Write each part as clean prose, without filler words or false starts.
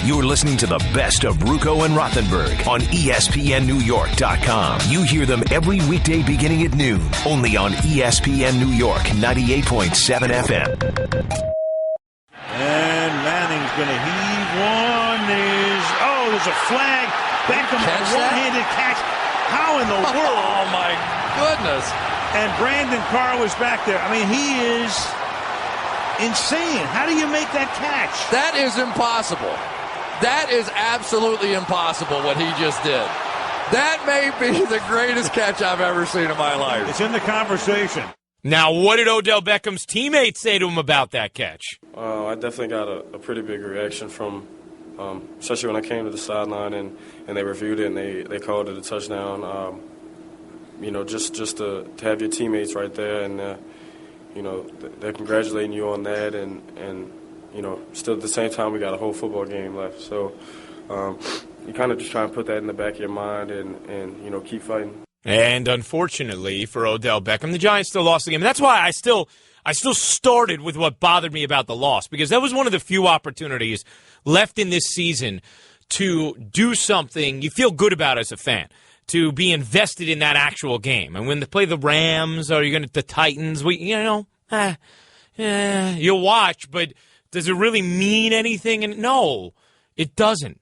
You're listening to the best of Ruocco and Rothenberg on ESPNNewYork.com. You hear them every weekday beginning at noon, only on ESPN New York 98.7 FM. And Manning's going to heave one. There's a flag. Beckham, a one-handed catch. How in the world? Oh, my goodness. And Brandon Carr was back there. I mean, he is insane. How do you make that catch? That is impossible. That is absolutely impossible what he just did. That may be the greatest catch I've ever seen in my life. It's in the conversation. Now, what did Odell Beckham's teammates say to him about that catch? I definitely got a pretty big reaction from, especially when I came to the sideline and they reviewed it and they called it a touchdown. Just to have your teammates right there and, they're congratulating you on that and still at the same time we got a whole football game left. So you kind of just try and put that in the back of your mind and keep fighting. And unfortunately for Odell Beckham, the Giants still lost the game. And that's why I still started with what bothered me about the loss, because that was one of the few opportunities left in this season to do something you feel good about as a fan, to be invested in that actual game. And when they play the Rams or the Titans, you'll watch, but does it really mean anything? And no, it doesn't.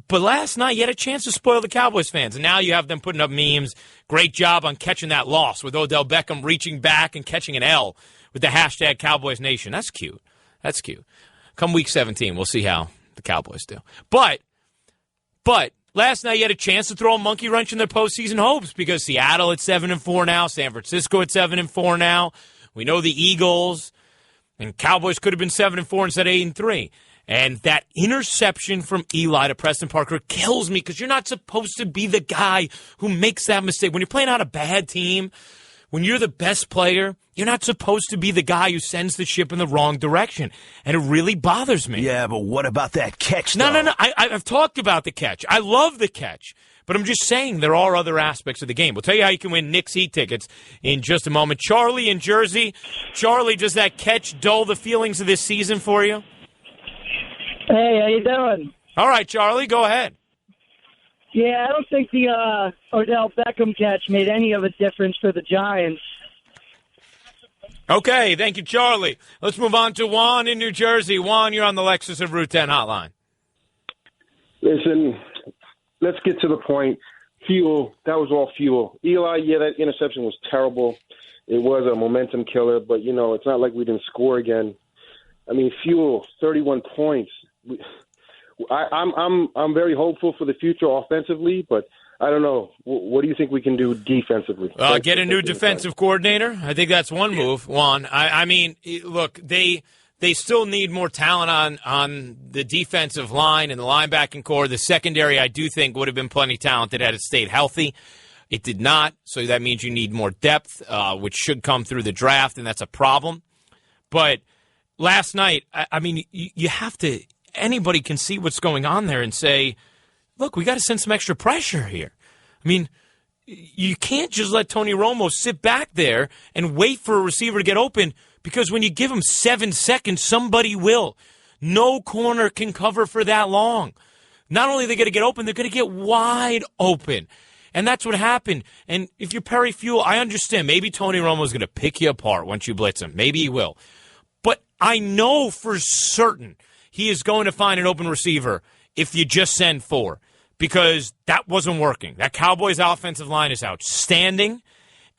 But last night, you had a chance to spoil the Cowboys fans, and now you have them putting up memes. Great job on catching that loss with Odell Beckham reaching back and catching an L with the hashtag Cowboys Nation. That's cute. That's cute. Come week 17, we'll see how the Cowboys do. But last night, you had a chance to throw a monkey wrench in their postseason hopes, because Seattle at 7-4 now, San Francisco at 7-4 now. We know the Eagles and Cowboys could have been 7-4 instead of 8-3. And that interception from Eli to Preston Parker kills me, because you're not supposed to be the guy who makes that mistake. When you're playing on a bad team, when you're the best player, you're not supposed to be the guy who sends the ship in the wrong direction. And it really bothers me. Yeah, but what about that catch, though? No. I've talked about the catch. I love the catch. But I'm just saying there are other aspects of the game. We'll tell you how you can win Knicks Heat tickets in just a moment. Charlie in Jersey. Charlie, does that catch dull the feelings of this season for you? Hey, how you doing? All right, Charlie, go ahead. Yeah, I don't think the Odell Beckham catch made any of a difference for the Giants. Okay, thank you, Charlie. Let's move on to Juan in New Jersey. Juan, you're on the Lexus of Route 10 hotline. Listen, let's get to the point. Fewell, that was all Fewell. Eli, yeah, that interception was terrible. It was a momentum killer, but, it's not like we didn't score again. I mean, Fewell, 31 points. I'm very hopeful for the future offensively, but I don't know. What do you think we can do defensively? Get a new defensive coordinator. I think that's one move, Juan. I mean, look, they still need more talent on the defensive line and the linebacking core. The secondary, I do think, would have been plenty talented had it stayed healthy. It did not, so that means you need more depth, which should come through the draft, and that's a problem. But last night, I mean, you have to – anybody can see what's going on there and say, look, we got to send some extra pressure here. I mean, you can't just let Tony Romo sit back there and wait for a receiver to get open, because when you give him 7 seconds, somebody will. No corner can cover for that long. Not only are they going to get open, they're going to get wide open. And that's what happened. And if you're Perry Fewell, I understand. Maybe Tony Romo's going to pick you apart once you blitz him. Maybe he will. But I know for certain he is going to find an open receiver if you just send 4, because that wasn't working. That Cowboys offensive line is outstanding,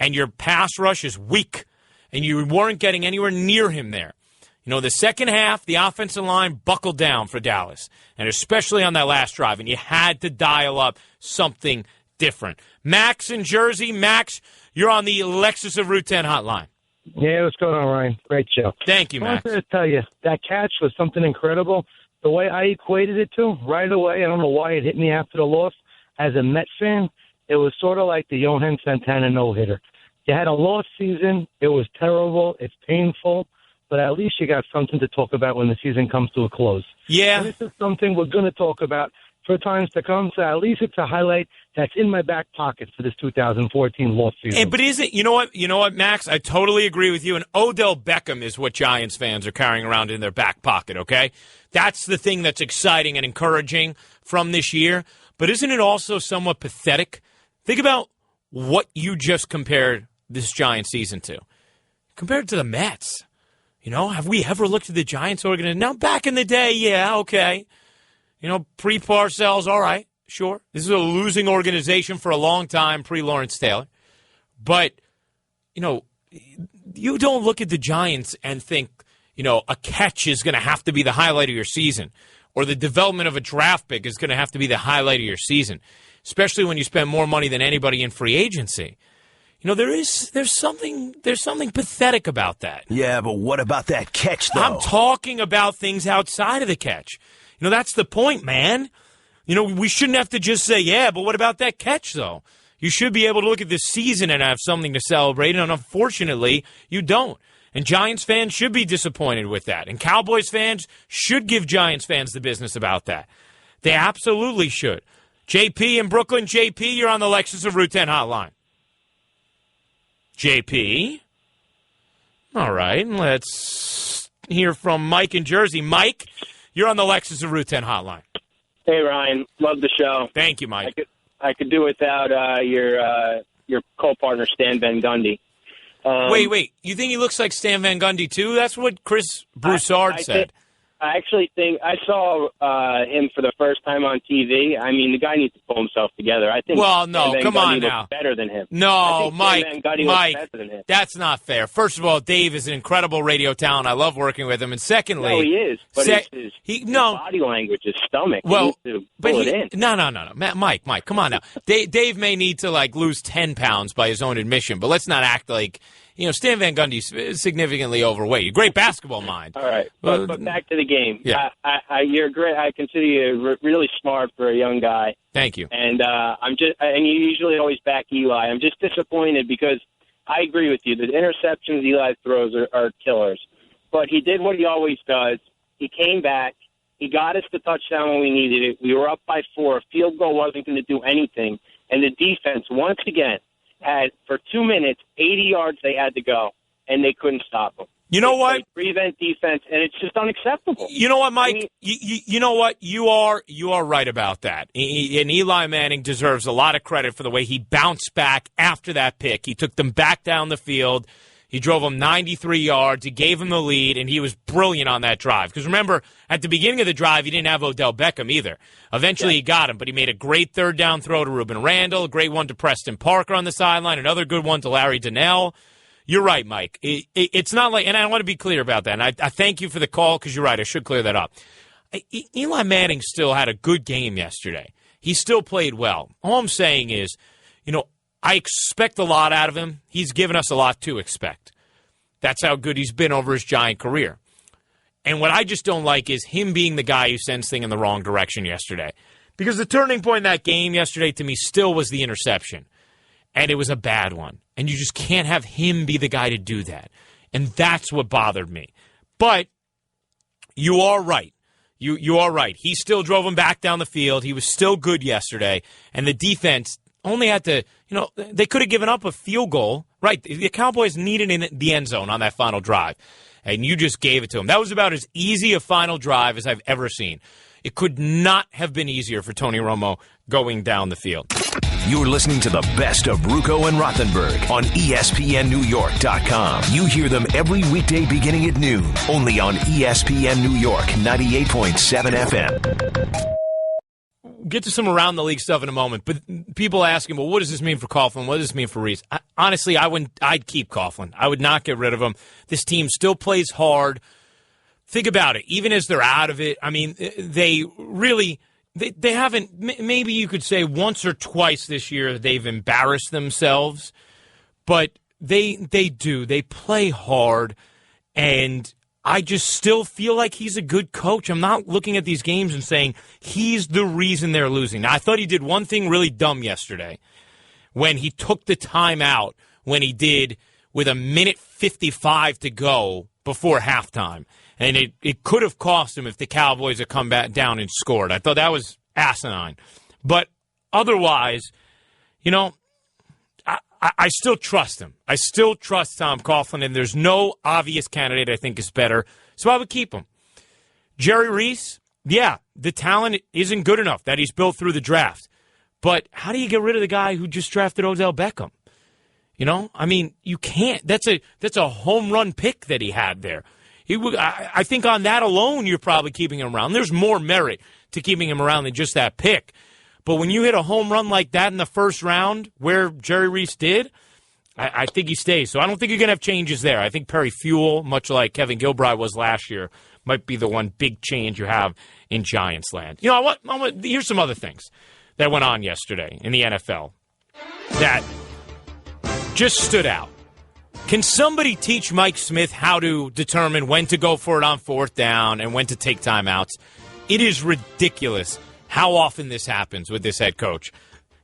and your pass rush is weak, and you weren't getting anywhere near him there. The second half, the offensive line buckled down for Dallas, and especially on that last drive, and you had to dial up something different. Max in Jersey. Max, you're on the Lexus of Route 10 hotline. Yeah, what's going on, Ryan? Great show. Thank you, Max. I wanted to tell you, that catch was something incredible. The way I equated it to, right away, I don't know why it hit me after the loss, as a Met fan, it was sort of like the Johan Santana no-hitter. You had a lost season. It was terrible. It's painful. But at least you got something to talk about when the season comes to a close. Yeah. And this is something we're going to talk about for times to come. So at least it's a highlight that's in my back pocket for this 2014 lost season. But is it? You know what, Max? I totally agree with you. And Odell Beckham is what Giants fans are carrying around in their back pocket, okay? That's the thing that's exciting and encouraging from this year. But isn't it also somewhat pathetic? Think about what you just compared this Giants season to. Compared to the Mets. Have we ever looked at the Giants organization? Now, back in the day, yeah, okay. Pre-Parcells, all right, sure. This is a losing organization for a long time, pre-Lawrence Taylor. But, you don't look at the Giants and think, a catch is going to have to be the highlight of your season, or the development of a draft pick is going to have to be the highlight of your season, especially when you spend more money than anybody in free agency. There's something pathetic about that. Yeah, but what about that catch, though? I'm talking about things outside of the catch. That's the point, man. We shouldn't have to just say, yeah, but what about that catch, though? You should be able to look at this season and have something to celebrate, and unfortunately, you don't. And Giants fans should be disappointed with that. And Cowboys fans should give Giants fans the business about that. They absolutely should. JP in Brooklyn. JP, you're on the Lexus of Route 10 hotline. JP. All right, let's hear from Mike in Jersey. Mike, you're on the Lexus of Route 10 hotline. Hey, Ryan. Love the show. Thank you, Mike. I could do without your co-partner, Stan Van Gundy. Wait. You think he looks like Stan Van Gundy, too? That's what Chris Broussard said. I actually think I saw him for the first time on TV. I mean, the guy needs to pull himself together. I think. Well, no, come on now. Better than him. No, Mike, better than him. That's not fair. First of all, Dave is an incredible radio talent. I love working with him. And secondly, no, he is. But his body language, his stomach. Well, he needs to pull it in. No. Mike, come on now. Dave may need to lose 10 pounds by his own admission, but let's not act like. Stan Van Gundy's significantly overweight. Great basketball mind. All right, but back to the game. Yeah. You're great. I consider you really smart for a young guy. Thank you. And and you usually always back Eli. I'm just disappointed because I agree with you. The interceptions Eli throws are killers. But he did what he always does. He came back. He got us the touchdown when we needed it. We were up by 4. A field goal wasn't going to do anything. And the defense, once again, had, for 2 minutes, 80 yards they had to go, and they couldn't stop them. You know what? Prevent defense, and it's just unacceptable. You know what, Mike? You know what? You are right about that. And Eli Manning deserves a lot of credit for the way he bounced back after that pick. He took them back down the field. He drove them 93 yards. He gave them the lead, and he was brilliant on that drive. Because remember, at the beginning of the drive, he didn't have Odell Beckham either. Eventually, he got him, but he made a great third down throw to Reuben Randall, a great one to Preston Parker on the sideline, another good one to Larry Donnell. You're right, Mike. It's not like, and I want to be clear about that, and I thank you for the call because you're right. I should clear that up. Eli Manning still had a good game yesterday. He still played well. All I'm saying is, I expect a lot out of him. He's given us a lot to expect. That's how good he's been over his Giant career. And what I just don't like is him being the guy who sends things in the wrong direction yesterday. Because the turning point in that game yesterday to me still was the interception. And it was a bad one. And you just can't have him be the guy to do that. And that's what bothered me. But you are right. You are right. He still drove him back down the field. He was still good yesterday. And the defense only had to, they could have given up a field goal. Right, the Cowboys needed in the end zone on that final drive, and you just gave it to them. That was about as easy a final drive as I've ever seen. It could not have been easier for Tony Romo going down the field. You're listening to the best of Ruocco and Rothenberg on ESPNNewYork.com. You hear them every weekday beginning at noon, only on ESPN New York 98.7 FM. Get to some around the league stuff in a moment, but people asking, well, what does this mean for Coughlin? What does this mean for Reese? Honestly, I'd keep Coughlin. I would not get rid of him. This team still plays hard. Think about it. Even as they're out of it, I mean, they haven't, maybe you could say once or twice this year they've embarrassed themselves, but they do. They play hard, and I just still feel like he's a good coach. I'm not looking at these games and saying he's the reason they're losing. Now, I thought he did one thing really dumb yesterday when he took the time out when he did with 1:55 to go before halftime. And it could have cost him if the Cowboys had come back down and scored. I thought that was asinine. But otherwise, I still trust him. I still trust Tom Coughlin, and there's no obvious candidate I think is better, so I would keep him. Jerry Reese, yeah, the talent isn't good enough that he's built through the draft. But how do you get rid of the guy who just drafted Odell Beckham? You can't. That's a home run pick that he had there. I think on that alone, you're probably keeping him around. There's more merit to keeping him around than just that pick. But when you hit a home run like that in the first round, where Jerry Reese did, I think he stays. So I don't think you're going to have changes there. I think Perry Fewell, much like Kevin Gilbride was last year, might be the one big change you have in Giants land. Here's some other things that went on yesterday in the NFL that just stood out. Can somebody teach Mike Smith how to determine when to go for it on fourth down and when to take timeouts? It is ridiculous how often this happens with this head coach.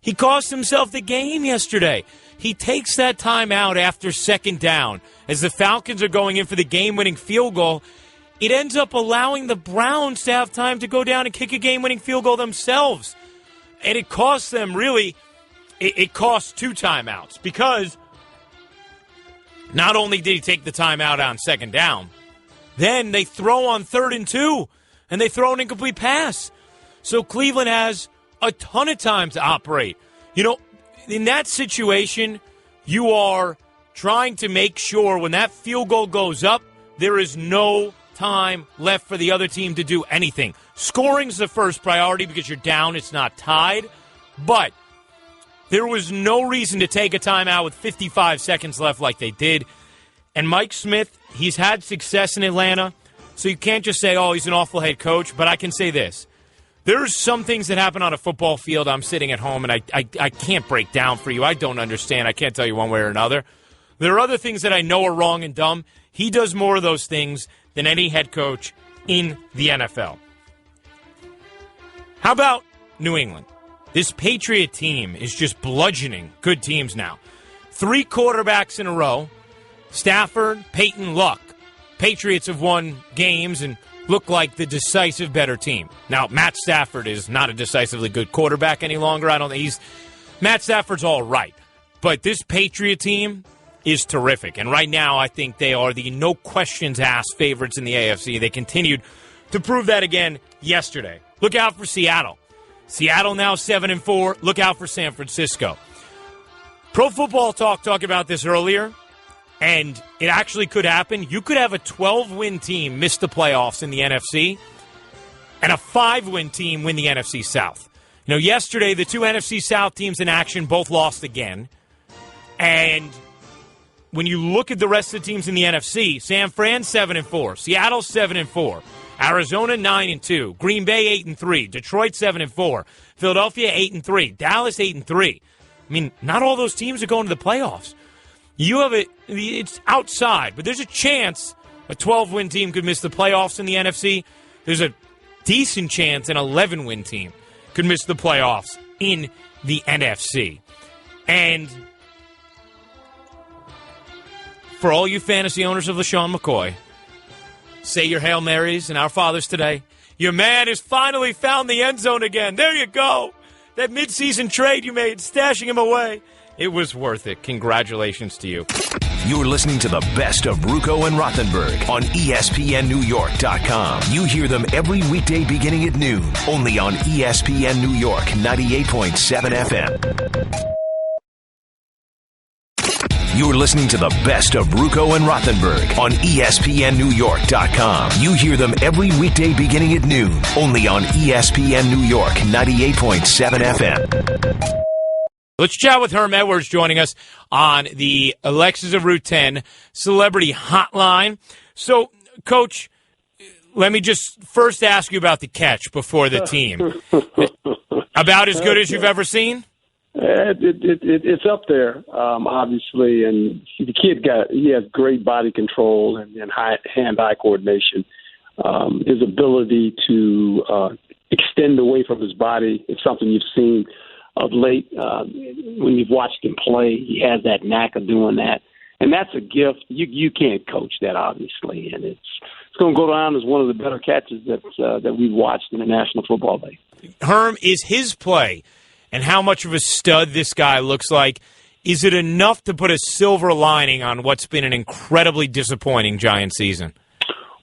He cost himself the game yesterday. He takes that timeout after second down. As the Falcons are going in for the game-winning field goal, it ends up allowing the Browns to have time to go down and kick a game-winning field goal themselves. And it costs them, really, it costs 2 timeouts because not only did he take the timeout on second down, then they throw on 3rd and 2, and they throw an incomplete pass. So Cleveland has a ton of time to operate. In that situation, you are trying to make sure when that field goal goes up, there is no time left for the other team to do anything. Scoring's the first priority because you're down. It's not tied. But there was no reason to take a timeout with 55 seconds left like they did. And Mike Smith, he's had success in Atlanta, so you can't just say, oh, he's an awful head coach. But I can say this. There's some things that happen on a football field. I'm sitting at home, and I can't break down for you. I don't understand. I can't tell you one way or another. There are other things that I know are wrong and dumb. He does more of those things than any head coach in the NFL. How about New England? This Patriot team is just bludgeoning good teams now. 3 quarterbacks in a row. Stafford, Peyton, Luck. Patriots have won games and look like the decisive better team. Now, Matt Stafford is not a decisively good quarterback any longer. I don't think Matt Stafford's all right. But this Patriot team is terrific. And right now, I think they are the no questions asked favorites in the AFC. They continued to prove that again yesterday. Look out for Seattle. Seattle now 7-4. Look out for San Francisco. Pro Football Talk talked about this earlier. And it actually could happen. You could have a 12-win team miss the playoffs in the NFC and a 5-win team win the NFC South. Yesterday, the 2 NFC South teams in action both lost again. And when you look at the rest of the teams in the NFC, San Fran 7-4, Seattle 7-4, Arizona 9-2, Green Bay 8-3, Detroit 7-4, Philadelphia 8-3, Dallas 8-3. Not all those teams are going to the playoffs. You have it's outside, but there's a chance a 12-win team could miss the playoffs in the NFC. There's a decent chance an 11-win team could miss the playoffs in the NFC. And for all you fantasy owners of LaShawn McCoy, say your Hail Marys and Our Fathers today. Your man has finally found the end zone again. There you go. That midseason trade you made, stashing him away. It was worth it. Congratulations to you. You're listening to the best of Ruocco and Rothenberg on ESPNNewYork.com. You hear them every weekday beginning at noon, only on ESPN New York 98.7 FM. You're listening to the best of Ruocco and Rothenberg on ESPNNewYork.com. You hear them every weekday beginning at noon, only on ESPN New York 98.7 FM. Let's chat with Herm Edwards joining us on the Alexis of Route 10 Celebrity Hotline. So, Coach, let me just first ask you about the catch before the team. About as good as you've ever seen? It's up there, obviously, and the kid he has great body control and hand-eye coordination. His ability to extend away from his body is something you've seen of late. When you've watched him play, he has that knack of doing that, and that's a gift. You can't coach that, obviously, and it's going to go down as one of the better catches that we've watched in the National Football League. Herm, is his play and how much of a stud this guy looks like, is it enough to put a silver lining on what's been an incredibly disappointing Giant season?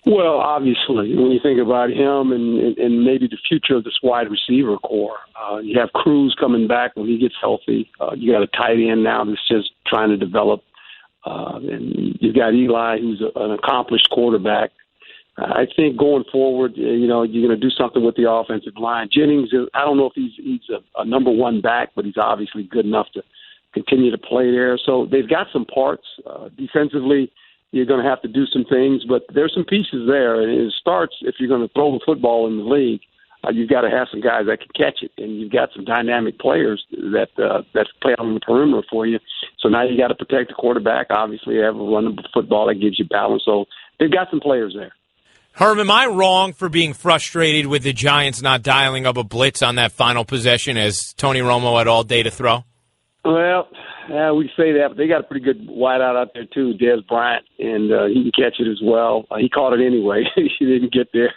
Well, obviously, when you think about him and maybe the future of this wide receiver core, you have Cruz coming back when he gets healthy. You got a tight end now that's just trying to develop. And you've got Eli, who's an accomplished quarterback. I think going forward, you're going to do something with the offensive line. Jennings, I don't know if he's a number one back, but he's obviously good enough to continue to play there. So they've got some parts. Defensively, you're going to have to do some things, but there's some pieces there. And it starts, if you're going to throw the football in the league, you've got to have some guys that can catch it. And you've got some dynamic players that play on the perimeter for you. So now you got to protect the quarterback. Obviously, you have a runnable football that gives you balance. So they've got some players there. Herm, am I wrong for being frustrated with the Giants not dialing up a blitz on that final possession as Tony Romo had all day to throw? Well, we say that, but they got a pretty good wideout out there, too, Dez Bryant, and he can catch it as well. He caught it anyway. He didn't get there,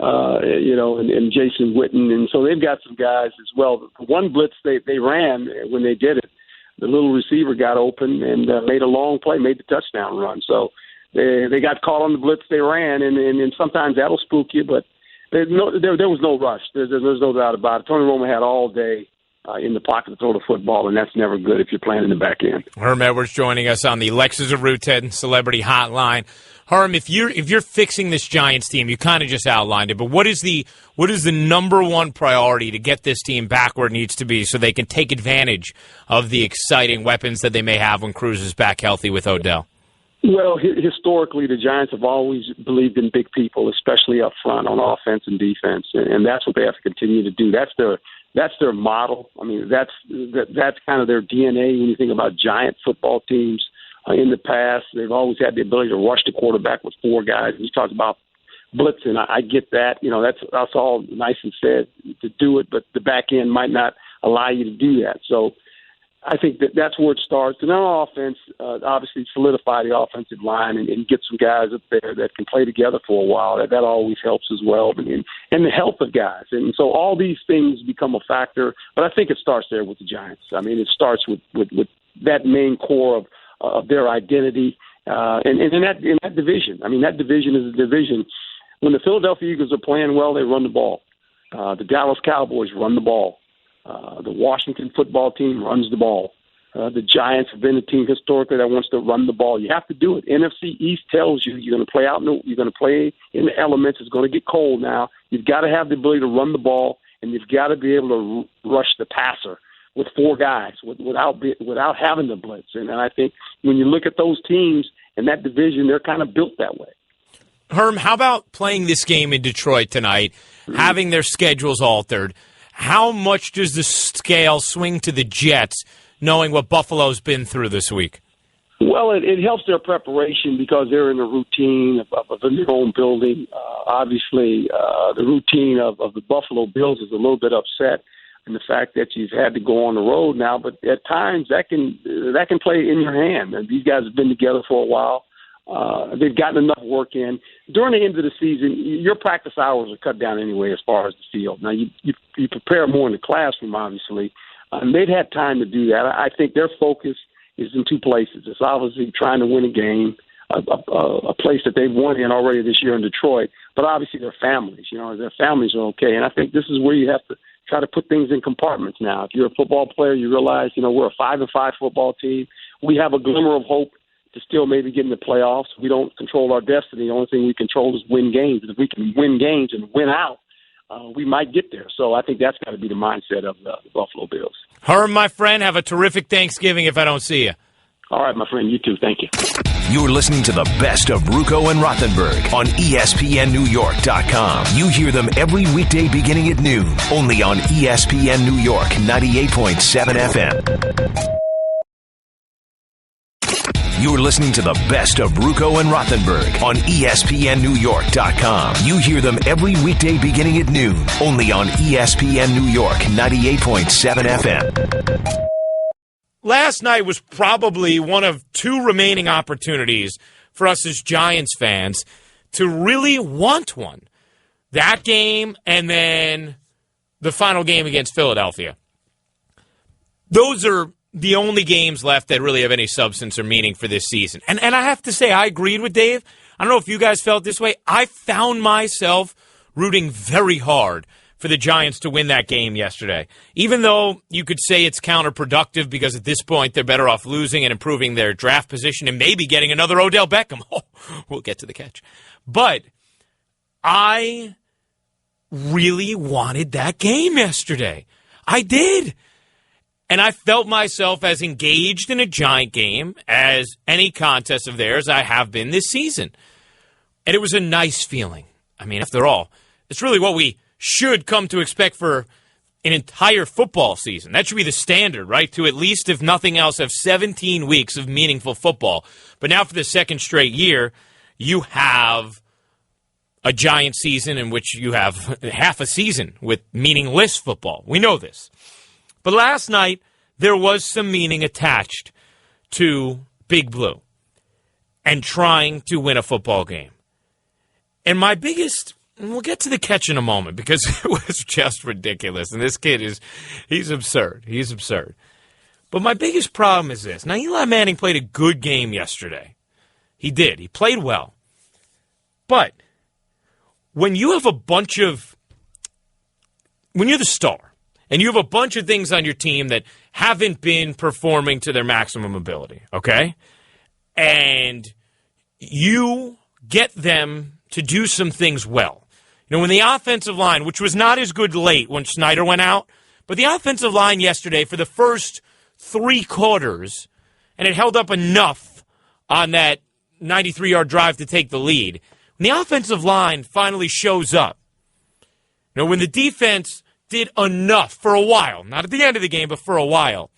and Jason Witten. And so they've got some guys as well. One blitz they ran when they did it, the little receiver got open and made a long play, made the touchdown run. So they got caught on the blitz they ran, and sometimes that'll spook you, but there was no rush. There's no doubt about it. Tony Romo had all day in the pocket to throw the football, and that's never good if you're playing in the back end. Herm Edwards joining us on the Lexus of Route 10 Celebrity Hotline. Herm, if you're fixing this Giants team, you kind of just outlined it, but what is the number one priority to get this team back where it needs to be so they can take advantage of the exciting weapons that they may have when Cruz is back healthy with Odell? Well, historically, the Giants have always believed in big people, especially up front on offense and defense, and that's what they have to continue to do. That's their model. I mean, that's kind of their DNA when you think about Giant football teams. In the past, they've always had the ability to rush the quarterback with four guys. You talk about blitzing. I get that. That's all nice and said to do it, but the back end might not allow you to do that. So I think that's where it starts. And on offense, obviously solidify the offensive line and get some guys up there that can play together for a while. That always helps as well. And the health of guys. And so all these things become a factor. But I think it starts there with the Giants. I mean, it starts with that main core of their identity. And in that division. I mean, that division is a division. When the Philadelphia Eagles are playing well, they run the ball. The Dallas Cowboys run the ball. The Washington football team runs the ball. The Giants have been a team historically that wants to run the ball. You have to do it. NFC East tells you you're going to play you're going to play in the elements. It's going to get cold now. You've got to have the ability to run the ball, and you've got to be able to rush the passer with four guys without having to blitz. And I think when you look at those teams in that division, they're kind of built that way. Herm, how about playing this game in Detroit tonight, having their schedules altered? How much does the scale swing to the Jets, knowing what Buffalo's been through this week? Well, it helps their preparation because they're in the routine of their own building. Obviously, the routine of the Buffalo Bills is a little bit upset in the fact that you've had to go on the road now. But at times, that can play in your hand. And these guys have been together for a while. They've gotten enough work in. During the end of the season, your practice hours are cut down anyway as far as the field. Now, you prepare more in the classroom, obviously, and they've had time to do that. I think their focus is in two places. It's obviously trying to win a game, a place that they've won in already this year in Detroit, but obviously their families. Their families are okay, and I think this is where you have to try to put things in compartments now. If you're a football player, you realize, we're a 5-5 football team. We have a glimmer of hope to still maybe get in the playoffs. We don't control our destiny. The only thing we control is win games. If we can win games and win out, we might get there. So I think that's got to be the mindset of the Buffalo Bills. Herm, my friend, have a terrific Thanksgiving if I don't see you. All right, my friend. You too. Thank you. You're listening to the best of Ruocco and Rothenberg on ESPNNewYork.com. You hear them every weekday beginning at noon, only on ESPN New York 98.7 FM. You're listening to the best of Ruocco and Rothenberg on ESPNNewYork.com. You hear them every weekday beginning at noon, only on ESPN New York 98.7 FM. Last night was probably one of two remaining opportunities for us as Giants fans to really want one. That game and then the final game against Philadelphia. Those are the only games left that really have any substance or meaning for this season. And I have to say, I agreed with Dave. I don't know if you guys felt this way. I found myself rooting very hard for the Giants to win that game yesterday. Even though you could say it's counterproductive because at this point they're better off losing and improving their draft position and maybe getting another Odell Beckham. Oh, we'll get to the catch. But I really wanted that game yesterday. I did. And I felt myself as engaged in a Giant game as any contest of theirs I have been this season. And it was a nice feeling. I mean, after all, it's really what we should come to expect for an entire football season. That should be the standard, right? To at least, if nothing else, have 17 weeks of meaningful football. But now for the second straight year, you have a Giant season in which you have half a season with meaningless football. We know this. But last night, there was some meaning attached to Big Blue and trying to win a football game. And my biggest, and we'll get to the catch in a moment because it was just ridiculous. And this kid he's absurd. He's absurd. But my biggest problem is this. Now, Eli Manning played a good game yesterday. He did. He played well. But when you have when you're the star, and you have a bunch of things on your team that haven't been performing to their maximum ability, okay? And you get them to do some things well. You know, when the offensive line, which was not as good late when Snyder went out, but the offensive line yesterday for the first 3 quarters, and it held up enough on that 93-yard drive to take the lead. When the offensive line finally shows up, you know, when the defense did enough for a while, not at the end of the game, but for a while,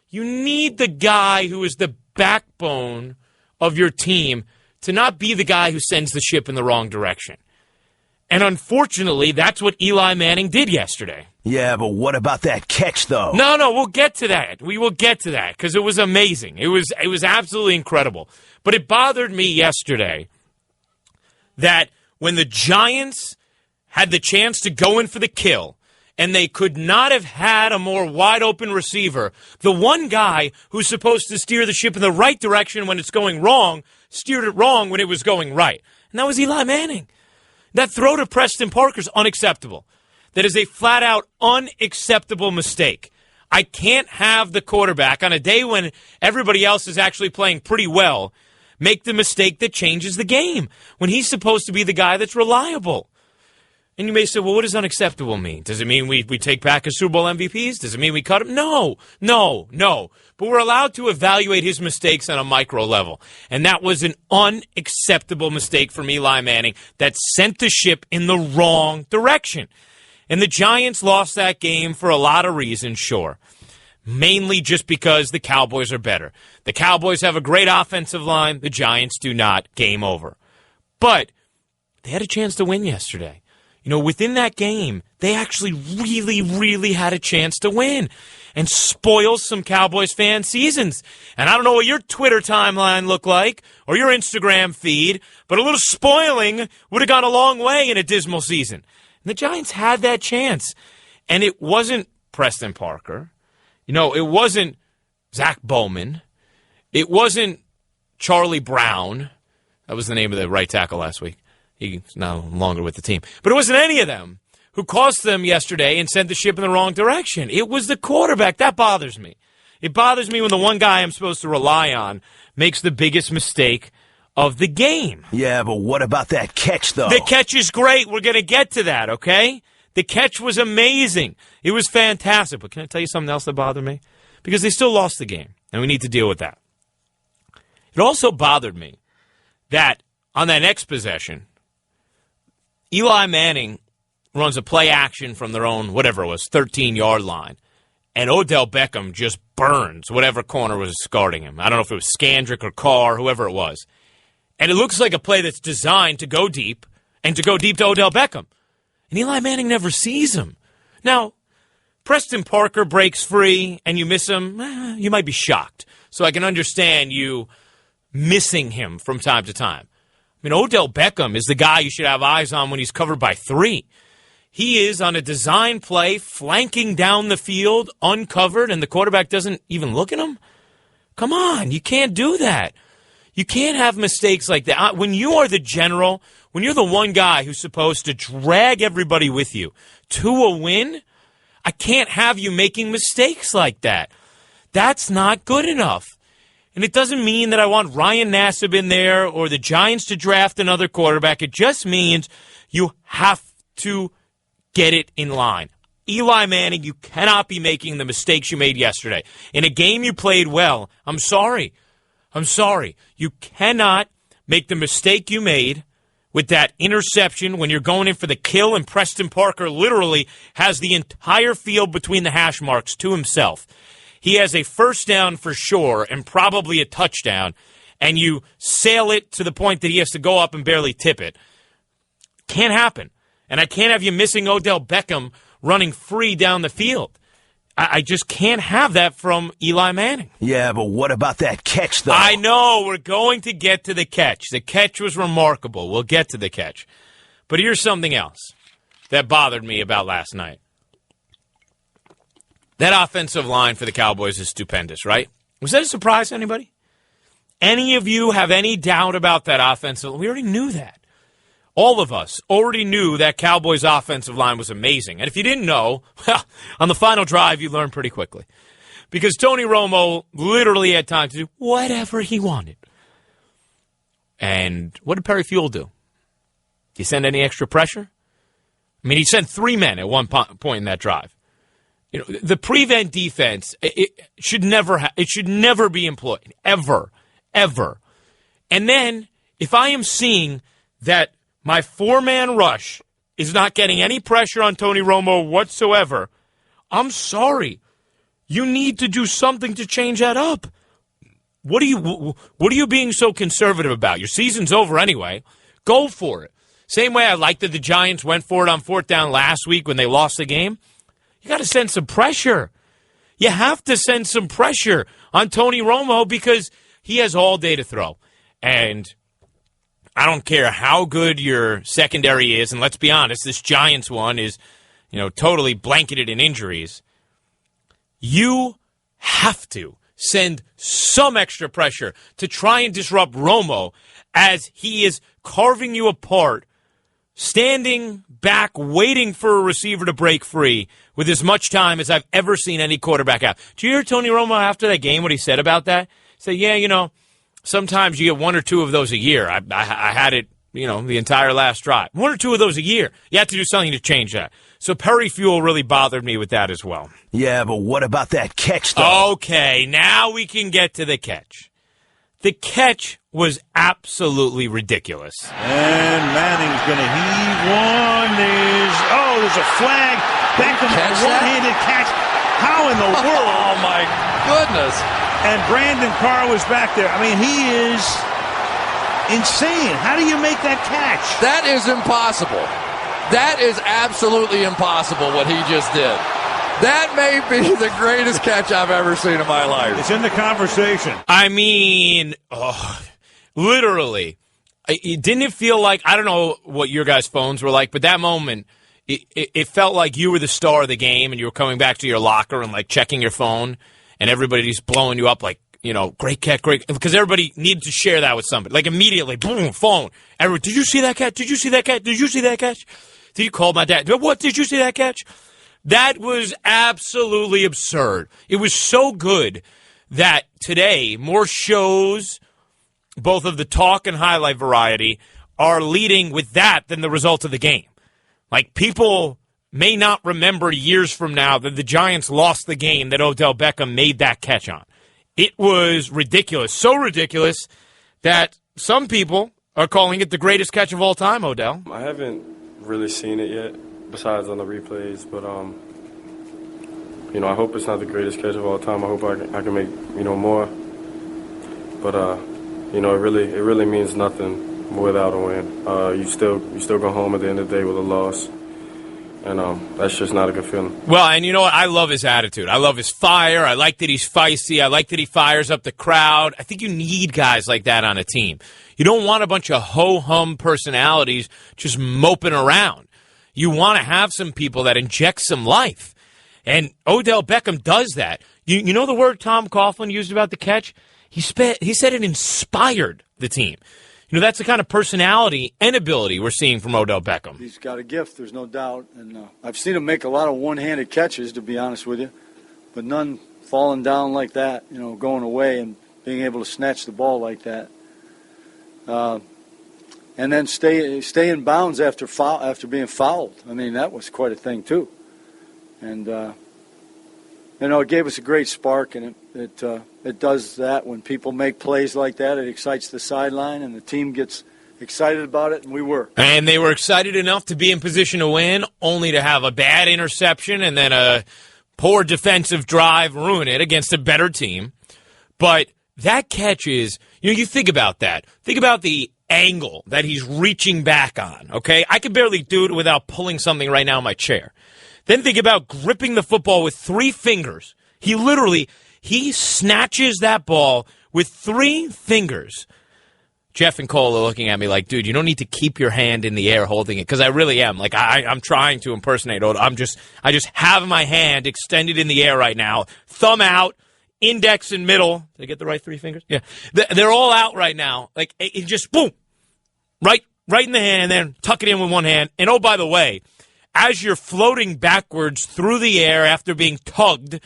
you need the guy who is the backbone of your team to not be the guy who sends the ship in the wrong direction. And unfortunately, that's what Eli Manning did yesterday. Yeah, but what about that catch, though? No, we'll get to that. We will get to that because it was amazing. It was absolutely incredible. But it bothered me yesterday that when the Giants had the chance to go in for the kill, and they could not have had a more wide-open receiver, the one guy who's supposed to steer the ship in the right direction when it's going wrong steered it wrong when it was going right. And that was Eli Manning. That throw to Preston Parker's unacceptable. That is a flat-out unacceptable mistake. I can't have the quarterback, on a day when everybody else is actually playing pretty well, make the mistake that changes the game when he's supposed to be the guy that's reliable. And you may say, well, what does unacceptable mean? Does it mean we take back his Super Bowl MVPs? Does it mean we cut him? No. But we're allowed to evaluate his mistakes on a micro level. And that was an unacceptable mistake from Eli Manning that sent the ship in the wrong direction. And the Giants lost that game for a lot of reasons, sure. Mainly just because the Cowboys are better. The Cowboys have a great offensive line. The Giants do not. Game over. But they had a chance to win yesterday. You know, within that game, they actually really, really had a chance to win and spoil some Cowboys fan seasons. And I don't know what your Twitter timeline looked like or your Instagram feed, but a little spoiling would have gone a long way in a dismal season. And the Giants had that chance. And it wasn't Preston Parker. You know, it wasn't Zach Bowman. It wasn't Charlie Brown. That was the name of the right tackle last week. He's no longer with the team. But it wasn't any of them who cost them yesterday and sent the ship in the wrong direction. It was the quarterback. That bothers me. It bothers me when the one guy I'm supposed to rely on makes the biggest mistake of the game. Yeah, but what about that catch, though? The catch is great. We're going to get to that, okay? The catch was amazing. It was fantastic. But can I tell you something else that bothered me? Because they still lost the game, and we need to deal with that. It also bothered me that on that next possession, Eli Manning runs a play action from their own, whatever it was, 13-yard line. And Odell Beckham just burns whatever corner was guarding him. I don't know if it was Skandrick or Carr, whoever it was. And it looks like a play that's designed to go deep, and to go deep to Odell Beckham. And Eli Manning never sees him. Now, Preston Parker breaks free and you miss him, you might be shocked. So I can understand you missing him from time to time. I mean, Odell Beckham is the guy you should have eyes on when he's covered by 3. he is on a design play, flanking down the field, uncovered, and the quarterback doesn't even look at him? Come on, you can't do that. You can't have mistakes like that. When you are the general, when you're the one guy who's supposed to drag everybody with you to a win, I can't have you making mistakes like that. That's not good enough. And it doesn't mean that I want Ryan Nassib in there or the Giants to draft another quarterback. It just means you have to get it in line. Eli Manning, you cannot be making the mistakes you made yesterday. In a game you played well, I'm sorry. You cannot make the mistake you made with that interception when you're going in for the kill, and Preston Parker literally has the entire field between the hash marks to himself. He has a first down for sure and probably a touchdown, and you sail it to the point that he has to go up and barely tip it. Can't happen. And I can't have you missing Odell Beckham running free down the field. I just can't have that from Eli Manning. Yeah, but what about that catch, though? I know. We're going to get to the catch. The catch was remarkable. We'll get to the catch. But here's something else that bothered me about last night. That offensive line for the Cowboys is stupendous, right? Was that a surprise to anybody? Any of you have any doubt about that offensive? We already knew that. All of us already knew that Cowboys offensive line was amazing. And if you didn't know, well, on the final drive, you learned pretty quickly. Because Tony Romo literally had time to do whatever he wanted. And what did Perry Fewell do? Did he send any extra pressure? I mean, he sent 3 men at one point in that drive. You know, the prevent defense, it should never be employed, ever. And then, if I am seeing that my 4-man rush is not getting any pressure on Tony Romo whatsoever, I'm sorry. You need to do something to change that up. What are you being so conservative about? Your season's over anyway. Go for it. Same way I liked that the Giants went for it on 4th down last week when they lost the game. You got to send some pressure. You have to send some pressure on Tony Romo because he has all day to throw. And I don't care how good your secondary is, and let's be honest, this Giants one is, totally blanketed in injuries. You have to send some extra pressure to try and disrupt Romo as he is carving you apart, standing back, waiting for a receiver to break free with as much time as I've ever seen any quarterback have. Did you hear Tony Romo after that game, what he said about that? He said, yeah, sometimes you get 1 or 2 of those a year. I had it, the entire last drive. 1 or 2 of those a year. You have to do something to change that. So Perry Fewell really bothered me with that as well. Yeah, but what about that catch, though? Okay, now we can get to the catch. The catch was absolutely ridiculous. And Manning's going to heave one. There's a flag. Beckham, one-handed catch. How in the world? Oh, my goodness. And Brandon Carr was back there. I mean, he is insane. How do you make that catch? That is impossible. That is absolutely impossible what he just did. That may be the greatest catch I've ever seen in my life. It's in the conversation. I mean, literally. Didn't it feel like, I don't know what your guys' phones were like, but that moment, it felt like you were the star of the game and you were coming back to your locker and like checking your phone. And everybody's blowing you up like, great catch, great. Because everybody needed to share that with somebody. Like immediately, boom, phone. Everyone, did you see that catch? Did you see that catch? Did you see that catch? Did you call my dad? What? Did you see that catch? That was absolutely absurd. It was so good that today more shows, both of the talk and highlight variety, are leading with that than the result of the game. Like people may not remember years from now that the Giants lost the game that Odell Beckham made that catch on. It was ridiculous. So ridiculous that some people are calling it the greatest catch of all time, Odell. I haven't really seen it yet, besides on the replays, but, I hope it's not the greatest catch of all time. I hope I can make, more. But, it really means nothing without a win. You still go home at the end of the day with a loss. And that's just not a good feeling. Well, and you know what? I love his attitude. I love his fire. I like that he's feisty. I like that he fires up the crowd. I think you need guys like that on a team. You don't want a bunch of ho-hum personalities just moping around. You want to have some people that inject some life. And Odell Beckham does that. You know the word Tom Coughlin used about the catch? He said it inspired the team. You know, that's the kind of personality and ability we're seeing from Odell Beckham. He's got a gift, there's no doubt. And I've seen him make a lot of one-handed catches, to be honest with you, but none falling down like that, you know, going away and being able to snatch the ball like that. And then stay in bounds after being fouled. I mean, that was quite a thing, too. And, you know, it gave us a great spark, and it does that when people make plays like that. It excites the sideline, and the team gets excited about it, and we were. And they were excited enough to be in position to win, only to have a bad interception and then a poor defensive drive ruin it against a better team. But that catch is, you know, you think about that. Think about the angle that he's reaching back on, okay? I can barely do it without pulling something right now in my chair. Then think about gripping the football with 3 fingers. He snatches that ball with 3 fingers. Jeff and Cole are looking at me like, dude, you don't need to keep your hand in the air holding it, because I really am. Like, I'm trying to impersonate Oda. I just have my hand extended in the air right now, thumb out, index and middle. Did I get the right 3 fingers? Yeah. They're all out right now. Like, it just, boom, right in the hand, and then tuck it in with one hand. And, oh, by the way, as you're floating backwards through the air after being tugged,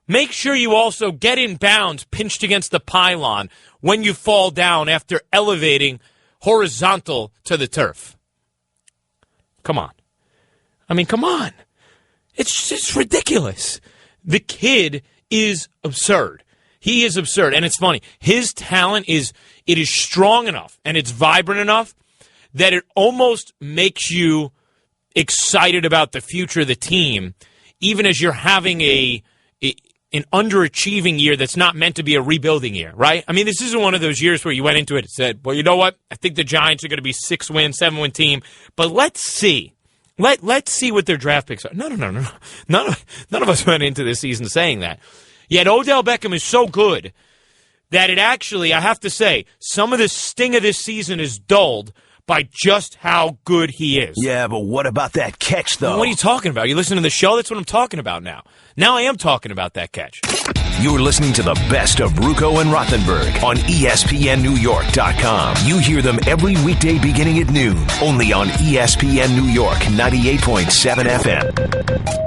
make sure you also get in bounds pinched against the pylon when you fall down after elevating horizontal to the turf. Come on. I mean, come on. It's ridiculous. The kid is absurd. He is absurd. And it's funny. His talent is strong enough and it's vibrant enough that it almost makes you excited about the future of the team, even as you're having an underachieving year that's not meant to be a rebuilding year, right? I mean, this isn't one of those years where you went into it and said, well, you know what? I think the Giants are going to be 6-win, 7-win team, but let's see. Let's see what their draft picks are. No. None of us went into this season saying that. Yet Odell Beckham is so good that it actually, I have to say, some of the sting of this season is dulled by just how good he is. Yeah, but what about that catch, though? What are you talking about? You listen to the show? That's what I'm talking about now. Now I am talking about that catch. You're listening to the best of Ruocco and Rothenberg on ESPNNewYork.com. You hear them every weekday beginning at noon, only on ESPN New York 98.7 FM.